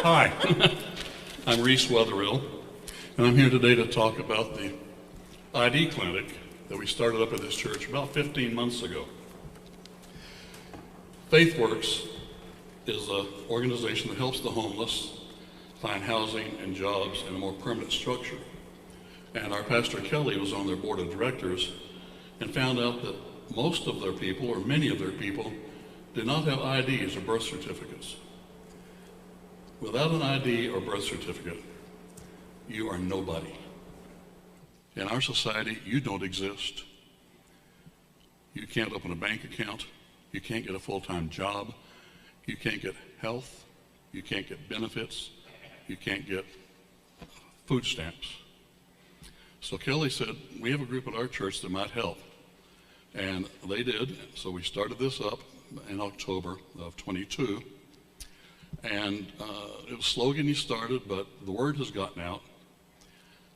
Hi, I'm Rhys Wetherill, and I'm here today to talk about the ID clinic that we started up at this church about 15 months ago. FaithWorks is an organization that helps the homeless find housing and jobs in a more permanent structure. And our pastor Kelly was on their board of directors and found out that most of their people, or many of their people, did not have IDs or birth certificates. Without an ID or birth certificate, you are nobody. In our society, you don't exist. You can't open a bank account. You can't get a full-time job. You can't get health. You can't get benefits. You can't get food stamps. So Kelly said, we have a group at our church that might help. And they did. So we started this up in October of 22. And it was slow getting started, but the word has gotten out.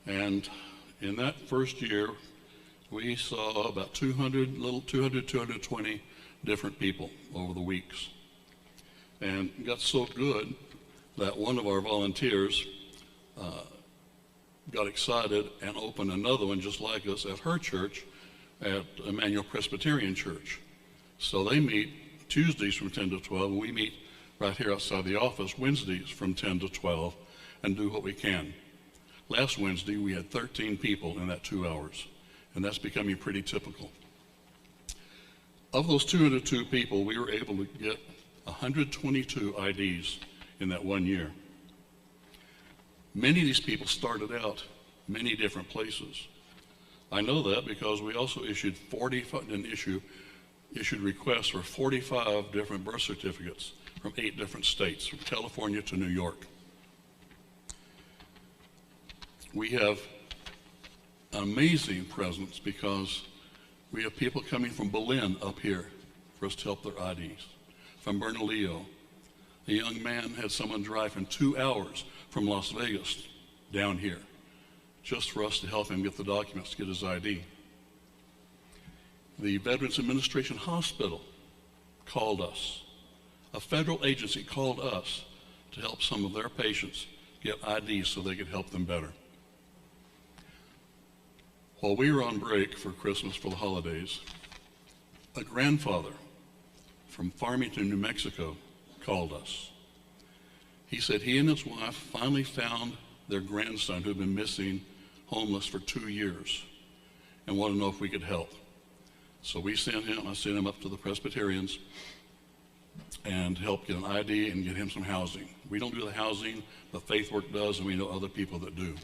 And in that first year, we saw about 220 different people over the weeks. And it got so good that one of our volunteers got excited and opened another one just like us at her church, at Emmanuel Presbyterian Church. So they meet Tuesdays from 10 to 12, and we meet right here outside the office Wednesdays from 10 to 12 and do what we can. Last Wednesday, we had 13 people in that 2 hours, and that's becoming pretty typical. Of those 202 people, we were able to get 122 IDs in that 1 year. Many of these people started out many different places. I know that because we also issued requests for 45 different birth certificates from 8 different states, from California to New York. We have an amazing presence because we have people coming from Berlin up here for us to help their IDs. From Bernalillo, a young man had someone drive in 2 hours from Las Vegas down here just for us to help him get the documents to get his ID. The Veterans Administration Hospital called us. A federal agency called us to help some of their patients get IDs so they could help them better. While we were on break for Christmas for the holidays, a grandfather from Farmington, New Mexico called us. He said he and his wife finally found their grandson who had been missing, homeless for 2 years, and wanted to know if we could help. So I sent him up to the Presbyterians and help get an ID and get him some housing. We don't do the housing, but FaithWorks does, and we know other people that do.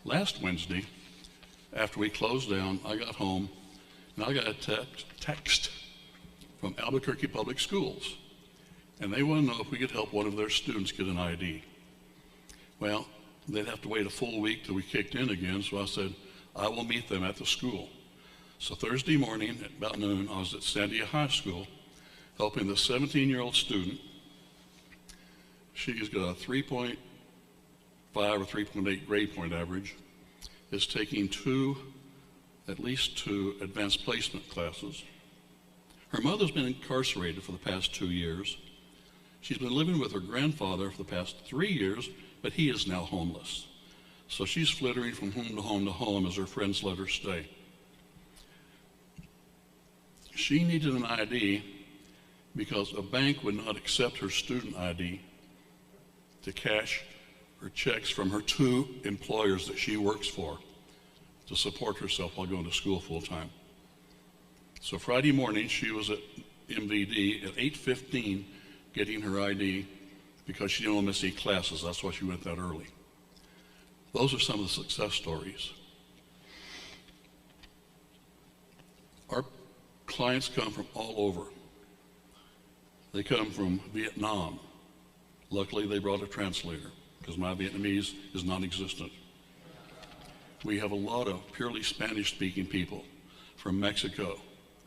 Last Wednesday, after we closed down, I got home, and I got a text from Albuquerque Public Schools, and they want to know if we could help one of their students get an ID. Well, they'd have to wait a full week till we kicked in again, so I said, I will meet them at the school. So Thursday morning at about noon, I was at Sandia High School helping the 17-year-old student. She's got a 3.5 or 3.8 grade point average, is taking at least two advanced placement classes. Her mother's been incarcerated for the past 2 years. She's been living with her grandfather for the past 3 years, but he is now homeless. So she's flittering from home to home to home as her friends let her stay. She needed an ID because a bank would not accept her student ID to cash her checks from her 2 employers that she works for to support herself while going to school full time. So Friday morning, she was at MVD at 8:15 getting her ID because she didn't want to miss any classes. That's why she went that early. Those are some of the success stories. Our clients come from all over. They come from Vietnam. Luckily, they brought a translator because my Vietnamese is non-existent. We have a lot of purely Spanish-speaking people from Mexico,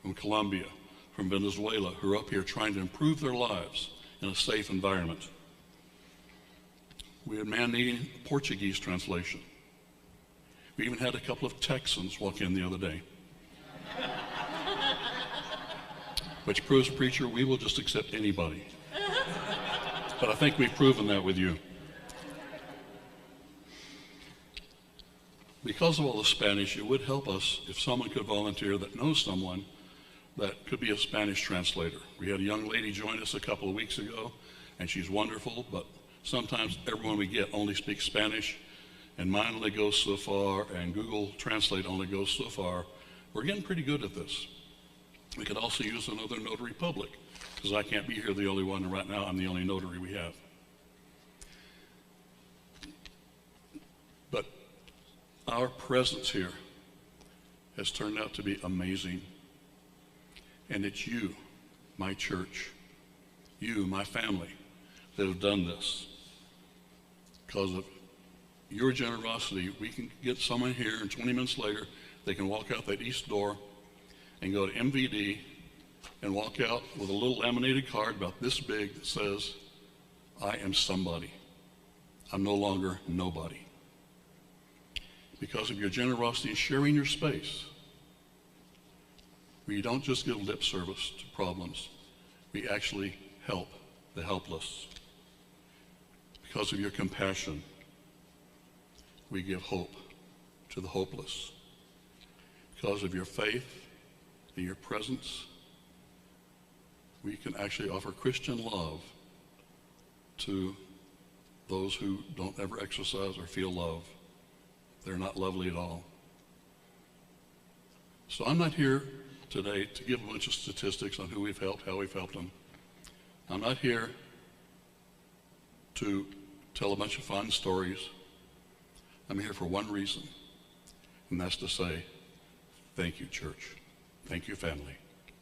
from Colombia, from Venezuela, who are up here trying to improve their lives in a safe environment. We had a man needing Portuguese translation. We even had a couple of Texans walk in the other day. Which proves, preacher, we will just accept anybody. But I think we've proven that with you. Because of all the Spanish, it would help us if someone could volunteer that knows someone that could be a Spanish translator. We had a young lady join us a couple of weeks ago, and she's wonderful, but sometimes everyone we get only speaks Spanish, and mine only goes so far, and Google Translate only goes so far. We're getting pretty good at this. We could also use another notary public, because I can't be here the only one, and right now I'm the only notary we have. But our presence here has turned out to be amazing. And it's you, my church, you, my family, that have done this. Because of your generosity, we can get someone here, and 20 minutes later, they can walk out that east door and go to MVD and walk out with a little laminated card about this big that says, I am somebody. I'm no longer nobody. Because of your generosity in sharing your space, we don't just give lip service to problems, we actually help the helpless. Because of your compassion, we give hope to the hopeless. Because of your faith and your presence, we can actually offer Christian love to those who don't ever exercise or feel love. They're not lovely at all. So I'm not here today to give a bunch of statistics on who we've helped, how we've helped them. I'm not here to tell a bunch of fun stories. I'm here for one reason, and that's to say, thank you, church. Thank you, family.